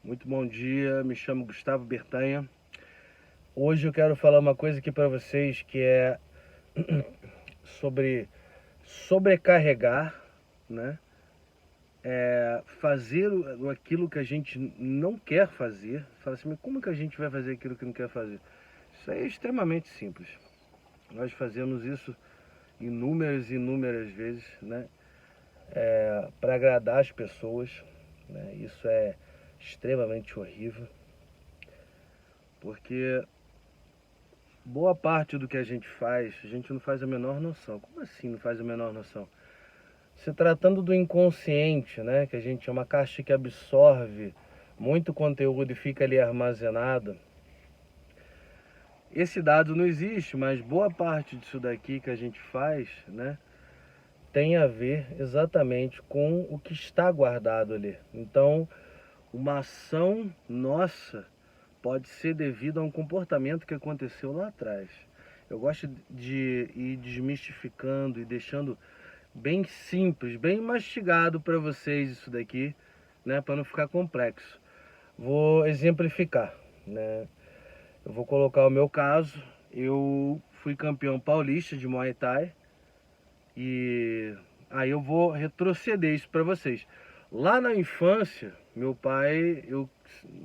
Muito bom dia, me chamo Gustavo Bertanha. Hoje eu quero falar uma coisa aqui para vocês que é sobre sobrecarregar, né? Fazer aquilo que a gente não quer fazer. Fala assim, mas como que a gente vai fazer aquilo que não quer fazer? Isso aí é extremamente simples. Nós fazemos isso inúmeras e inúmeras vezes, né? Para agradar as pessoas, né? Isso é extremamente horrível, porque boa parte do que a gente não faz a menor noção. Como assim não faz a menor noção? Se tratando do inconsciente, né, que a gente é uma caixa que absorve muito conteúdo e fica ali armazenado. Esse dado não existe, mas boa parte disso daqui que a gente faz, né, tem a ver exatamente com o que está guardado ali. Então, uma ação nossa pode ser devido a um comportamento que aconteceu lá atrás. Eu gosto de ir desmistificando e deixando bem simples, bem mastigado para vocês isso daqui, né, para não ficar complexo. Vou exemplificar, né? Eu vou colocar o meu caso. Eu fui campeão paulista de Muay Thai e aí eu vou retroceder isso para vocês. Lá na infância, meu pai,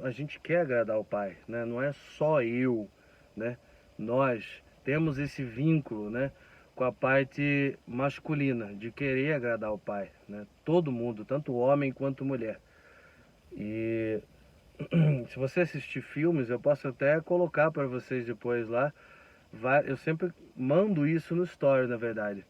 a gente quer agradar o pai, né? Não é só eu, né? Nós temos esse vínculo, né, com a parte masculina de querer agradar o pai, né? Todo mundo, tanto homem quanto mulher. E se você assistir filmes, eu posso até colocar para vocês depois lá. Eu sempre mando isso no story, na verdade,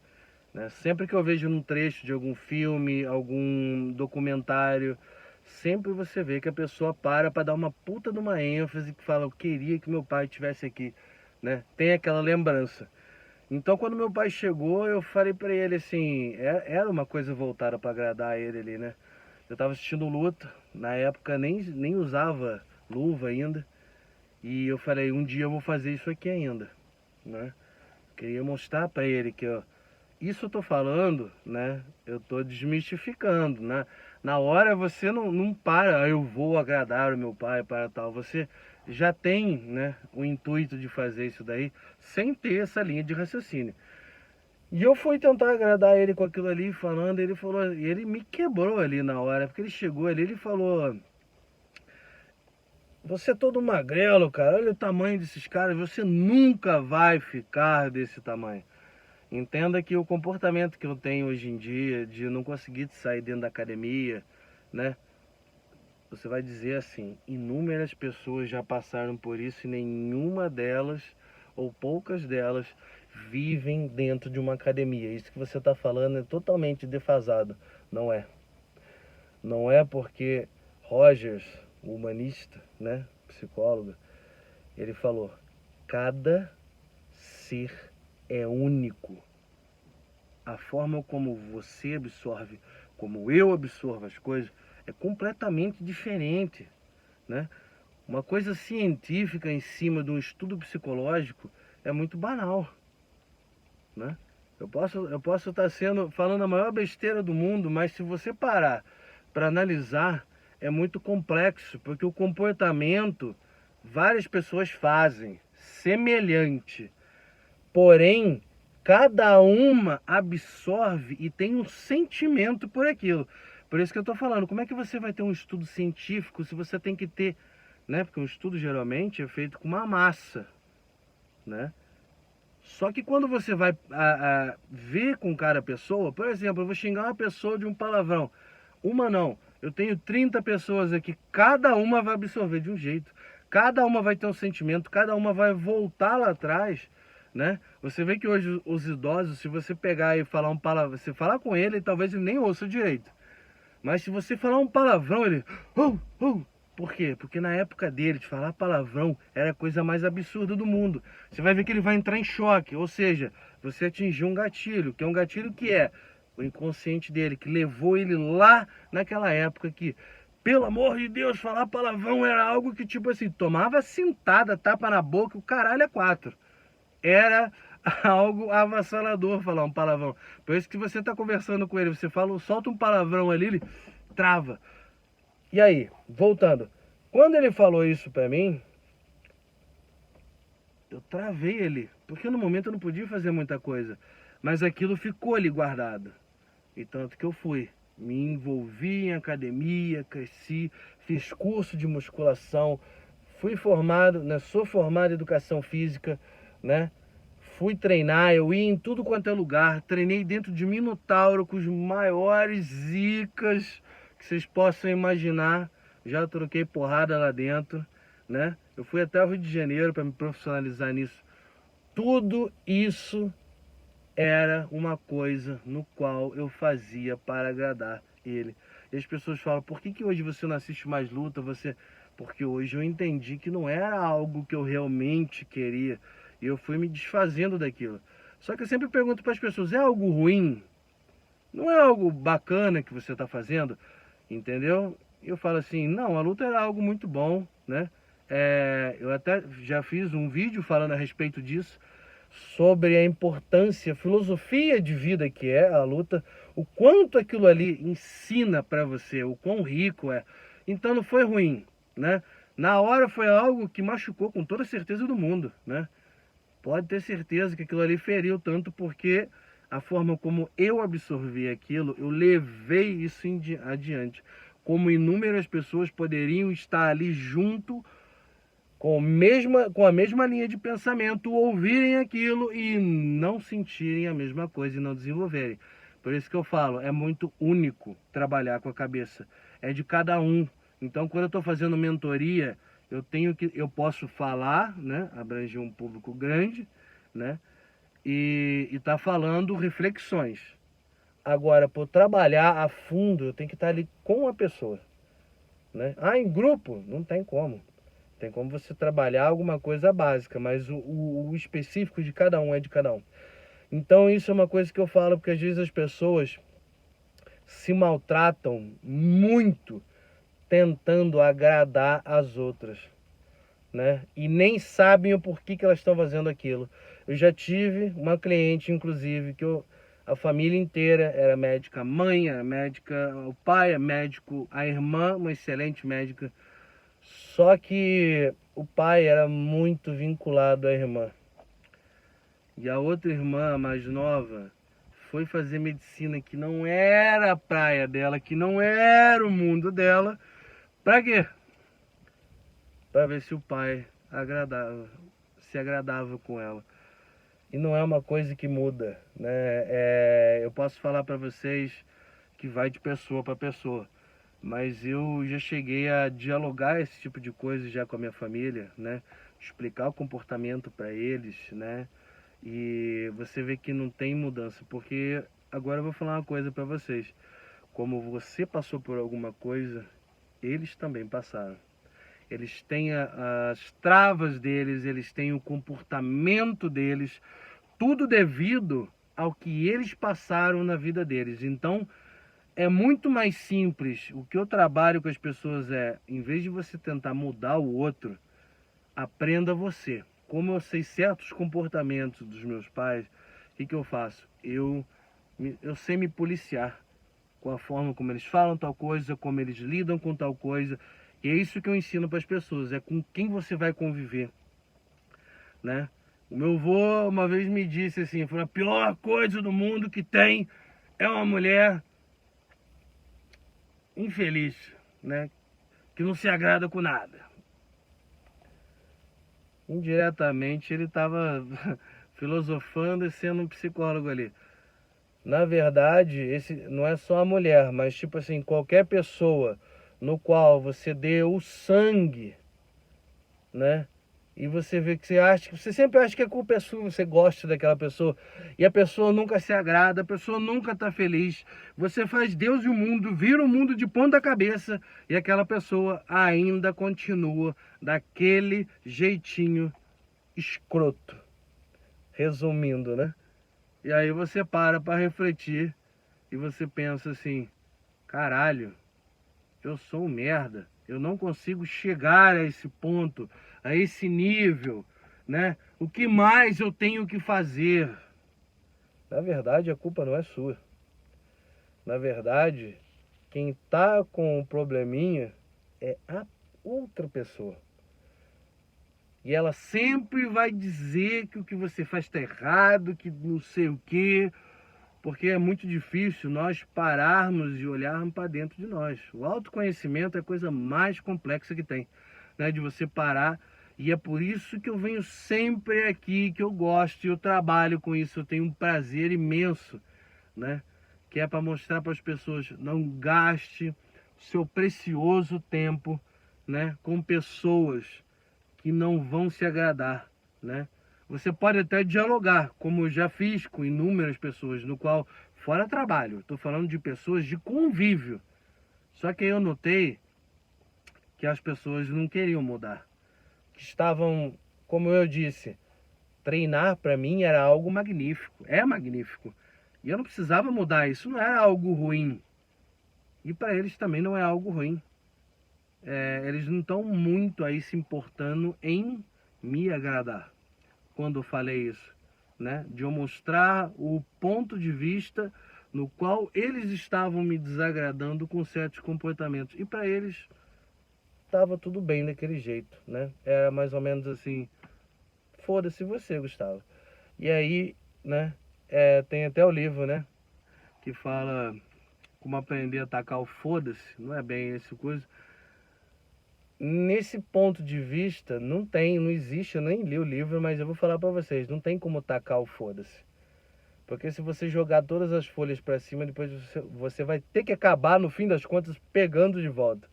né? Sempre que eu vejo um trecho de algum filme, algum documentário, sempre você vê que a pessoa para dar uma puta de uma ênfase, que fala, eu queria que meu pai estivesse aqui, né? Tem aquela lembrança. Então quando meu pai chegou, eu falei pra ele assim, era uma coisa voltada pra agradar ele ali, né? Eu tava assistindo luta, na época nem usava luva ainda, e eu falei, um dia eu vou fazer isso aqui ainda, né? Queria mostrar pra ele que, ó, isso eu tô falando, né? Eu tô desmistificando, né? Na hora você não para, "Ah, eu vou agradar o meu pai para tal." Você já tem, né, o intuito de fazer isso daí sem ter essa linha de raciocínio. E eu fui tentar agradar ele com aquilo ali, falando, ele falou, e ele me quebrou ali na hora, porque ele chegou ali, ele falou, você é todo magrelo, cara, olha o tamanho desses caras, você nunca vai ficar desse tamanho. Entenda que o comportamento que eu tenho hoje em dia, de não conseguir sair dentro da academia, né? Você vai dizer assim, inúmeras pessoas já passaram por isso e nenhuma delas, ou poucas delas, vivem dentro de uma academia. Isso que você está falando é totalmente defasado. Não é. Não é porque Rogers, o humanista, né, psicólogo, ele falou, cada ser é único. A forma como você absorve, como eu absorvo as coisas, é completamente diferente, né? Uma coisa científica em cima de um estudo psicológico é muito banal, né? Eu posso estar falando a maior besteira do mundo, mas se você parar para analisar, é muito complexo, porque o comportamento várias pessoas fazem semelhante. Porém, cada uma absorve e tem um sentimento por aquilo. Por isso que eu estou falando, como é que você vai ter um estudo científico se você tem que ter, né? Porque um estudo geralmente é feito com uma massa, né? Só que quando você vai ver com cada pessoa, por exemplo, eu vou xingar uma pessoa de um palavrão. Uma não, eu tenho 30 pessoas aqui, cada uma vai absorver de um jeito. Cada uma vai ter um sentimento, cada uma vai voltar lá atrás, né? Você vê que hoje os idosos, se você pegar e falar um palavrão, você falar com ele, talvez ele nem ouça direito. Mas se você falar um palavrão, ele... Por quê? Porque na época dele, de falar palavrão era a coisa mais absurda do mundo. Você vai ver que ele vai entrar em choque. Ou seja, você atingiu um gatilho. Que é um gatilho que é o inconsciente dele, que levou ele lá naquela época que, pelo amor de Deus, falar palavrão era algo que, tipo assim, tomava cintada, tapa na boca, o caralho é quatro. Era algo avassalador falar um palavrão. Por isso que você está conversando com ele, você fala, solta um palavrão ali, ele trava. E aí, voltando. Quando ele falou isso pra mim, eu travei ali, porque no momento eu não podia fazer muita coisa, mas aquilo ficou ali guardado. E tanto que eu fui, me envolvi em academia, cresci, fiz curso de musculação, fui formado, né, sou formado em educação física, né? Fui treinar, eu ia em tudo quanto é lugar, treinei dentro de Minotauro com os maiores zicas que vocês possam imaginar. Já troquei porrada lá dentro, né? Eu fui até o Rio de Janeiro para me profissionalizar nisso. Tudo isso era uma coisa no qual eu fazia para agradar ele. E as pessoas falam, por que hoje você não assiste mais luta? Porque hoje eu entendi que não era algo que eu realmente queria. E eu fui me desfazendo daquilo. Só que eu sempre pergunto para as pessoas, é algo ruim? Não é algo bacana que você está fazendo? Entendeu? E eu falo assim, não, a luta era algo muito bom, né? Eu até já fiz um vídeo falando a respeito disso, sobre a importância, filosofia de vida que é a luta, o quanto aquilo ali ensina para você, o quão rico é. Então não foi ruim, né? Na hora foi algo que machucou com toda a certeza do mundo, né? Pode ter certeza que aquilo ali feriu tanto porque a forma como eu absorvi aquilo, eu levei isso adiante. Como inúmeras pessoas poderiam estar ali junto com a mesma linha de pensamento, ouvirem aquilo e não sentirem a mesma coisa e não desenvolverem. Por isso que eu falo, é muito único trabalhar com a cabeça. É de cada um. Então, quando eu estou fazendo mentoria, eu posso falar, né, abranger um público grande, né, e tá falando reflexões. Agora, para trabalhar a fundo, eu tenho que estar ali com a pessoa, né? Ah, em grupo? Não tem como. Tem como você trabalhar alguma coisa básica, mas o específico de cada um é de cada um. Então isso é uma coisa que eu falo, porque às vezes as pessoas se maltratam muito tentando agradar as outras, né? E nem sabem o porquê que elas estão fazendo aquilo. Eu já tive uma cliente, inclusive, a família inteira era médica, a mãe era médica, o pai é médico, a irmã, uma excelente médica. Só que o pai era muito vinculado à irmã. E a outra irmã, a mais nova, foi fazer medicina que não era a praia dela, que não era o mundo dela. Pra quê? Pra ver se o pai se agradava com ela. E não é uma coisa que muda, né? Eu posso falar pra vocês que vai de pessoa para pessoa. Mas eu já cheguei a dialogar esse tipo de coisa já com a minha família, né? Explicar o comportamento para eles, né? E você vê que não tem mudança, porque agora eu vou falar uma coisa para vocês. Como você passou por alguma coisa, eles também passaram. Eles têm as travas deles, eles têm o comportamento deles, tudo devido ao que eles passaram na vida deles. Então, é muito mais simples. O que eu trabalho com as pessoas em vez de você tentar mudar o outro, aprenda você. Como eu sei certos comportamentos dos meus pais, o que eu faço? Eu sei me policiar com a forma como eles falam tal coisa, como eles lidam com tal coisa. E é isso que eu ensino para as pessoas, é com quem você vai conviver, né? O meu avô uma vez me disse assim, foi a pior coisa do mundo que tem é uma mulher infeliz, né? Que não se agrada com nada. Indiretamente ele estava filosofando e sendo um psicólogo ali. Na verdade, esse não é só a mulher, mas tipo assim, qualquer pessoa no qual você dê o sangue, né? E você vê que você sempre acha que a culpa é sua, você gosta daquela pessoa, e a pessoa nunca se agrada, a pessoa nunca está feliz. Você faz Deus e o mundo, vira o mundo de ponta cabeça, e aquela pessoa ainda continua daquele jeitinho escroto. Resumindo, né? E aí você para refletir e você pensa assim, caralho, eu sou um merda. Eu não consigo chegar a esse ponto, a esse nível, né? O que mais eu tenho que fazer? Na verdade, a culpa não é sua. Na verdade, quem tá com um probleminha é outra pessoa. E ela sempre vai dizer que o que você faz está errado, que não sei o quê, porque é muito difícil nós pararmos e olharmos para dentro de nós. O autoconhecimento é a coisa mais complexa que tem, né? De você parar. E é por isso que eu venho sempre aqui, que eu gosto e eu trabalho com isso. Eu tenho um prazer imenso, né? Que é para mostrar para as pessoas: não gaste seu precioso tempo, né, com pessoas que não vão se agradar, né? Você pode até dialogar, como eu já fiz com inúmeras pessoas, no qual, fora trabalho, estou falando de pessoas de convívio. Só que eu notei que as pessoas não queriam mudar. Que estavam, como eu disse, treinar para mim era algo magnífico, é magnífico. E eu não precisava mudar, isso não era algo ruim. E para eles também não é algo ruim. Eles não estão muito aí se importando em me agradar quando eu falei isso, né? De eu mostrar o ponto de vista no qual eles estavam me desagradando com certos comportamentos. E para eles estava tudo bem daquele jeito, né? Era mais ou menos assim: foda-se você, Gustavo. E aí, né? Tem até o livro, né? Que fala como aprender a atacar o foda-se. Não é bem esse coisa. Nesse ponto de vista, não existe, eu nem li o livro, mas eu vou falar pra vocês, não tem como tacar o foda-se. Porque se você jogar todas as folhas pra cima, depois você vai ter que acabar, no fim das contas, pegando de volta.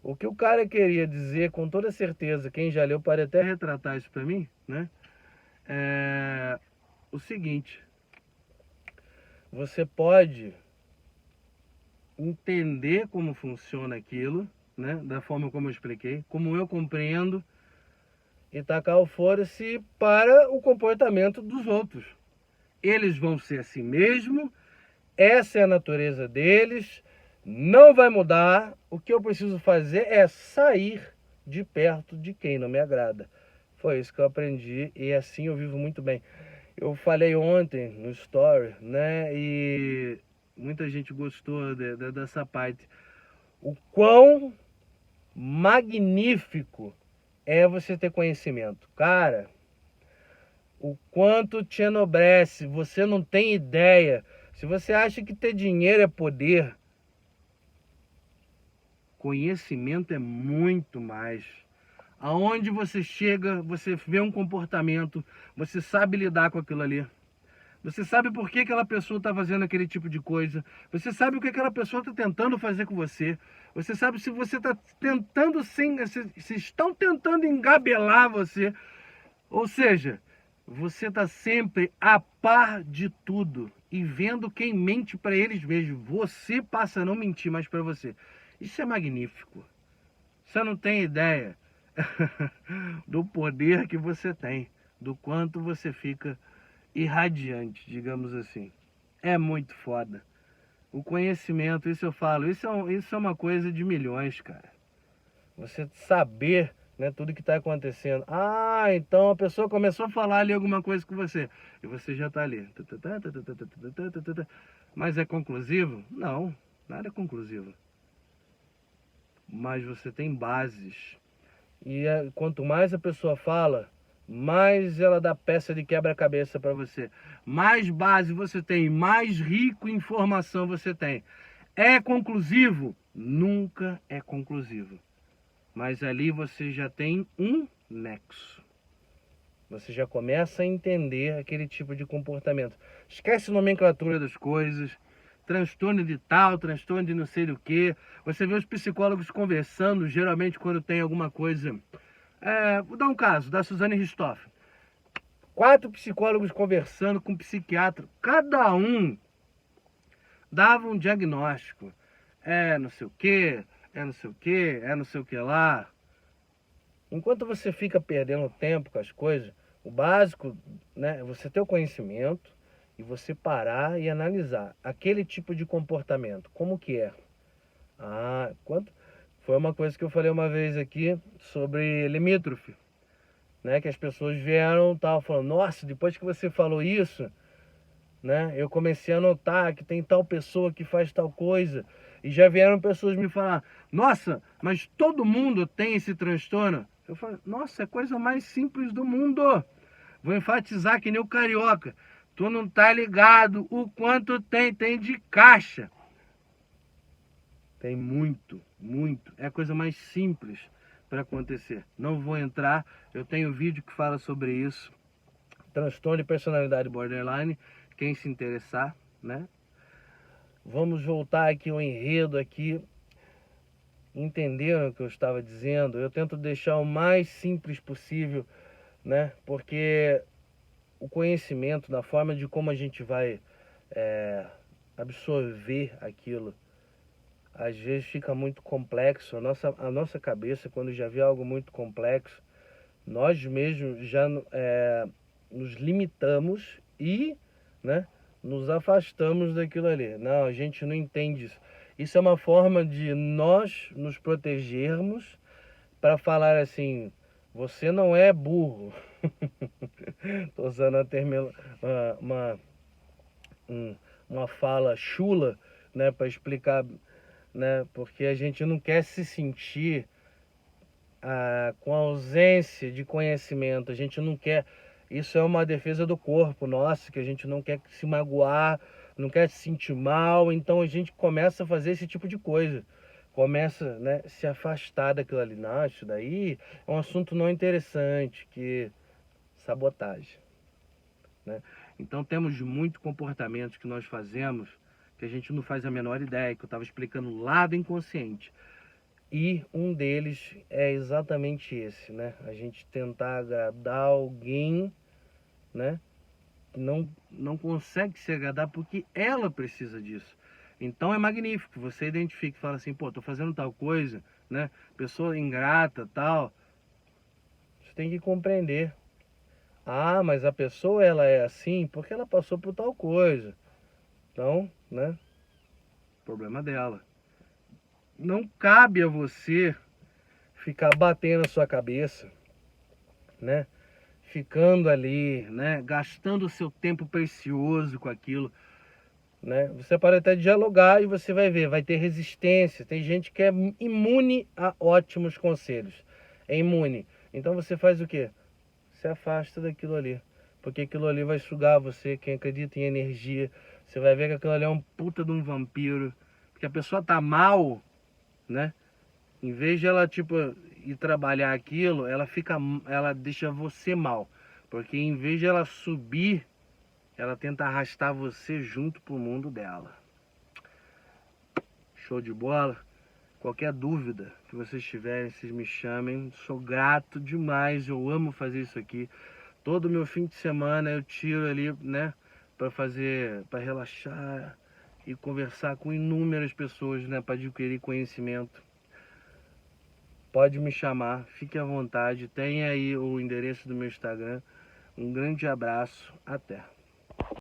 O que o cara queria dizer, com toda certeza, quem já leu pode até retratar isso pra mim, né? É o seguinte: você pode entender como funciona aquilo, né? Da forma como eu expliquei, como eu compreendo, e tacar o foda-se para o comportamento dos outros. Eles vão ser assim mesmo, essa é a natureza deles, não vai mudar. O que eu preciso fazer é sair de perto de quem não me agrada. Foi isso que eu aprendi e assim eu vivo muito bem. Eu falei ontem no story, né? E muita gente gostou dessa parte. O quão magnífico é você ter conhecimento. Cara, o quanto te enobrece, você não tem ideia. Se você acha que ter dinheiro é poder, conhecimento é muito mais. Aonde você chega, você vê um comportamento, você sabe lidar com aquilo ali. Você sabe por que aquela pessoa está fazendo aquele tipo de coisa. Você sabe o que aquela pessoa está tentando fazer com você. Você sabe se você está tentando, se estão tentando engabelar você. Ou seja, você está sempre a par de tudo e vendo quem mente para eles mesmos. Você passa a não mentir mais para você. Isso é magnífico. Você não tem ideia do poder que você tem, do quanto você fica irradiante, digamos assim. É muito foda. O conhecimento, isso eu falo, isso é uma coisa de milhões, cara. Você saber, né, tudo que está acontecendo. Ah, então a pessoa começou a falar ali alguma coisa com você e você já está ali. Mas é conclusivo? Não, nada é conclusivo. Mas você tem bases. E quanto mais a pessoa fala, mais ela dá peça de quebra-cabeça para você. Mais base você tem, mais rico em informação você tem. É conclusivo? Nunca é conclusivo. Mas ali você já tem um nexo. Você já começa a entender aquele tipo de comportamento. Esquece a nomenclatura das coisas. Transtorno de tal, transtorno de não sei do que. Você vê os psicólogos conversando, geralmente quando tem alguma coisa. Vou dar um caso da Suzane Ristoff. 4 psicólogos conversando com um psiquiatra. Cada um dava um diagnóstico. Não sei o que, não sei o que, não sei o que lá. Enquanto você fica perdendo tempo com as coisas, o básico, né, é você ter o conhecimento e você parar e analisar aquele tipo de comportamento. Como que é? Foi uma coisa que eu falei uma vez aqui sobre limítrofe, né? Que as pessoas vieram falando: nossa, depois que você falou isso, né? Eu comecei a notar que tem tal pessoa que faz tal coisa. E já vieram pessoas me falar, nossa, mas todo mundo tem esse transtorno? Eu falo, nossa, é a coisa mais simples do mundo. Vou enfatizar que nem o carioca. Tu não tá ligado o quanto tem de caixa. Tem muito, muito. É a coisa mais simples para acontecer. Não vou entrar, eu tenho vídeo que fala sobre isso. Transtorno de personalidade borderline, quem se interessar, né? Vamos voltar aqui ao enredo aqui. Entenderam o que eu estava dizendo? Eu tento deixar o mais simples possível, né? Porque o conhecimento, na forma de como a gente vai absorver aquilo, às vezes fica muito complexo. A nossa cabeça, quando já vê algo muito complexo, nós mesmos já nos limitamos e, né, nos afastamos daquilo ali. Não, a gente não entende isso. Isso é uma forma de nós nos protegermos para falar assim, você não é burro. Estou usando uma, uma fala chula, né, para explicar, né, porque a gente não quer se sentir com a ausência de conhecimento. A gente não quer. Isso é uma defesa do corpo nosso, que a gente não quer se magoar, não quer se sentir mal, então a gente começa a fazer esse tipo de coisa. Começa, né, se afastar daquilo ali. Não, isso daí é um assunto não interessante, que sabotagem, né? Então temos muitos comportamentos que nós fazemos que a gente não faz a menor ideia, que eu estava explicando o lado inconsciente. E um deles é exatamente esse, né? A gente tentar agradar alguém, né? Que não consegue se agradar porque ela precisa disso. Então é magnífico, você identifica e fala assim, pô, tô fazendo tal coisa, né? Pessoa ingrata, tal. Você tem que compreender. Ah, mas a pessoa ela é assim porque ela passou por tal coisa. Então, né? Problema dela. Não cabe a você ficar batendo a sua cabeça, né? Ficando ali, né? Gastando o seu tempo precioso com aquilo, né? Você pode até dialogar e você vai ver, vai ter resistência. Tem gente que é imune a ótimos conselhos. É imune. Então você faz o quê? Se afasta daquilo ali. Porque aquilo ali vai sugar você, quem acredita em energia. Você vai ver que aquilo ali é um puta de um vampiro. Porque a pessoa tá mal, né? Em vez de ela, tipo, ir trabalhar aquilo, ela deixa você mal. Porque em vez de ela subir, ela tenta arrastar você junto pro mundo dela. Show de bola? Qualquer dúvida que vocês tiverem, vocês me chamem. Sou grato demais, eu amo fazer isso aqui. Todo meu fim de semana eu tiro ali, né, para relaxar e conversar com inúmeras pessoas, né, para adquirir conhecimento. Pode me chamar, fique à vontade, tem aí o endereço do meu Instagram. Um grande abraço, até!